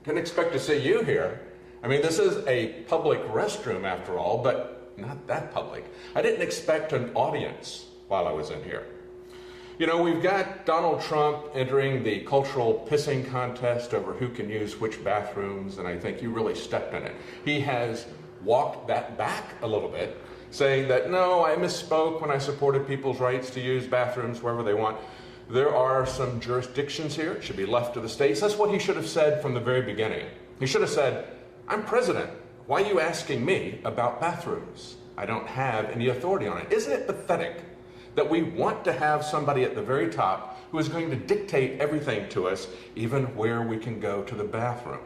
Didn't expect to see you here. I mean, this is a public restroom after all, but not that public. I didn't expect an audience while I was in here. You know, we've got Donald Trump entering the cultural pissing contest over who can use which bathrooms, and I think you really stepped in it. He has walked that back a little bit, saying that, no, I misspoke when I supported people's rights to use bathrooms wherever they want. There are some jurisdictions here. It should be left to the states. That's what he should have said from the very beginning. He should have said, I'm president. Why are you asking me about bathrooms? I don't have any authority on it. Isn't it pathetic that we want to have somebody at the very top who is going to dictate everything to us, even where we can go to the bathroom?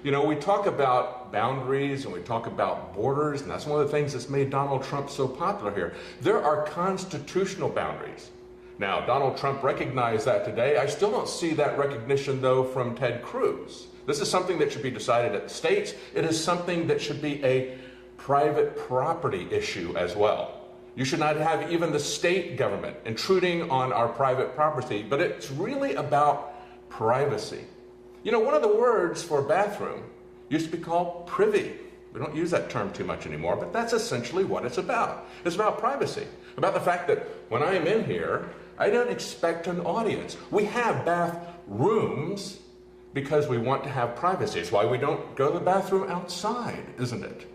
You know, we talk about boundaries and we talk about borders, and that's one of the things that's made Donald Trump so popular here. There are constitutional boundaries. Now, Donald Trump recognized that today. I still don't see that recognition, though, from Ted Cruz. This is something that should be decided at the states. It is something that should be a private property issue as well. You should not have even the state government intruding on our private property, but it's really about privacy. You know, one of the words for bathroom used to be called privy. We don't use that term too much anymore, but that's essentially what it's about. It's about privacy, about the fact that when I am in here, I don't expect an audience. We have bathrooms because we want to have privacy. It's why we don't go to the bathroom outside, isn't it?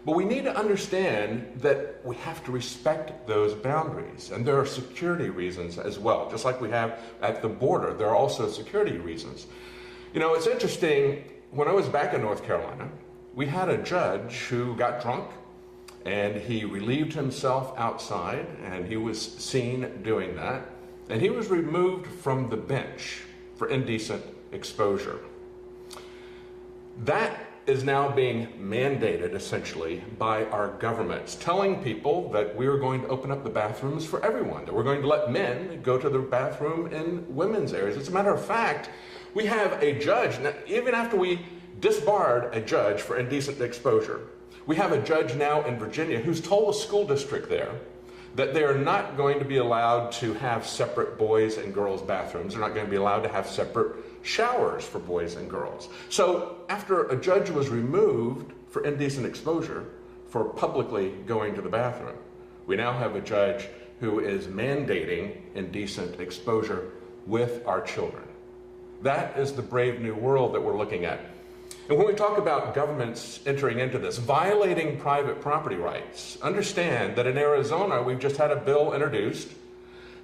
But we need to understand that we have to respect those boundaries. And there are security reasons as well. Just like we have at the border, there are also security reasons. You know, it's interesting, when I was back in North Carolina, we had a judge who got drunk and he relieved himself outside, and he was seen doing that. And he was removed from the bench for indecent exposure. That is now being mandated essentially by our governments, telling people that we are going to open up the bathrooms for everyone, that we're going to let men go to the bathroom in women's areas. As a matter of fact, we have a judge, even after we disbarred a judge for indecent exposure, we have a judge now in Virginia who's told the school district there that they are not going to be allowed to have separate boys and girls bathrooms. They're not going to be allowed to have separate showers for boys and girls. So after a judge was removed for indecent exposure for publicly going to the bathroom, we now have a judge who is mandating indecent exposure with our children. That is the brave new world that we're looking at. And when we talk about governments entering into this, violating private property rights, understand that in Arizona, we've just had a bill introduced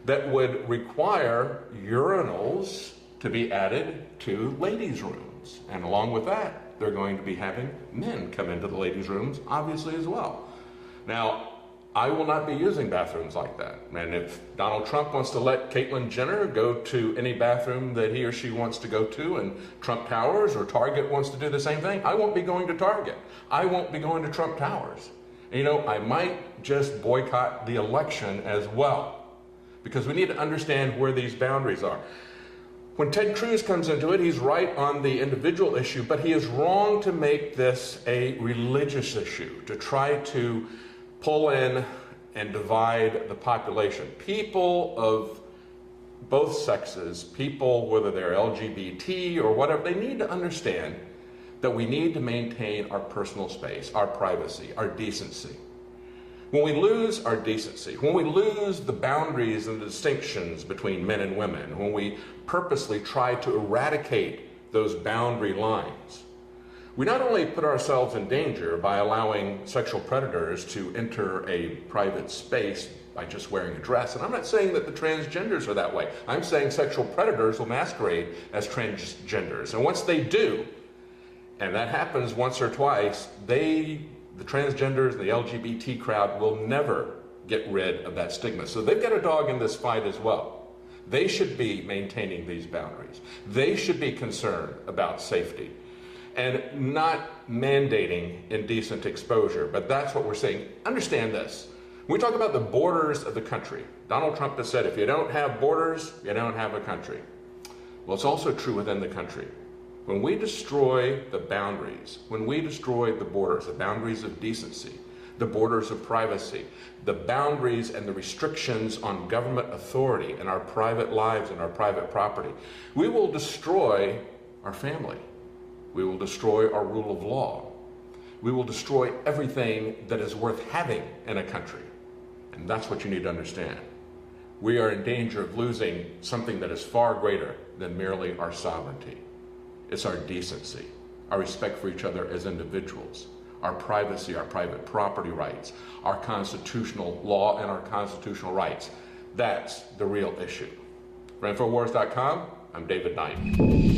that would require urinals to be added to ladies' rooms. And along with that, they're going to be having men come into the ladies' rooms, obviously, as well. Now, I will not be using bathrooms like that. And if Donald Trump wants to let Caitlyn Jenner go to any bathroom that he or she wants to go to in Trump Towers, or Target wants to do the same thing, I won't be going to Target. I won't be going to Trump Towers. And, you know, I might just boycott the election as well, because we need to understand where these boundaries are. When Ted Cruz comes into it, he's right on the individual issue, but he is wrong to make this a religious issue, to try to pull in and divide the population. People of both sexes, people whether they're LGBT or whatever, they need to understand that we need to maintain our personal space, our privacy, our decency. When we lose our decency, when we lose the boundaries and the distinctions between men and women, when we purposely try to eradicate those boundary lines, we not only put ourselves in danger by allowing sexual predators to enter a private space by just wearing a dress, and I'm not saying that the transgenders are that way. I'm saying sexual predators will masquerade as transgenders. And once they do, and that happens once or twice, the transgenders, the LGBT crowd will never get rid of that stigma. So they've got a dog in this fight as well. They should be maintaining these boundaries. They should be concerned about safety and not mandating indecent exposure. But that's what we're saying. Understand this. When we talk about the borders of the country, Donald Trump has said, if you don't have borders, you don't have a country. Well, it's also true within the country. When we destroy the boundaries, when we destroy the borders, the boundaries of decency, the borders of privacy, the boundaries and the restrictions on government authority in our private lives and our private property, we will destroy our family. We will destroy our rule of law. We will destroy everything that is worth having in a country. And that's what you need to understand. We are in danger of losing something that is far greater than merely our sovereignty. It's our decency, our respect for each other as individuals, our privacy, our private property rights, our constitutional law and our constitutional rights. That's the real issue. For Infowars.com, I'm David Knight.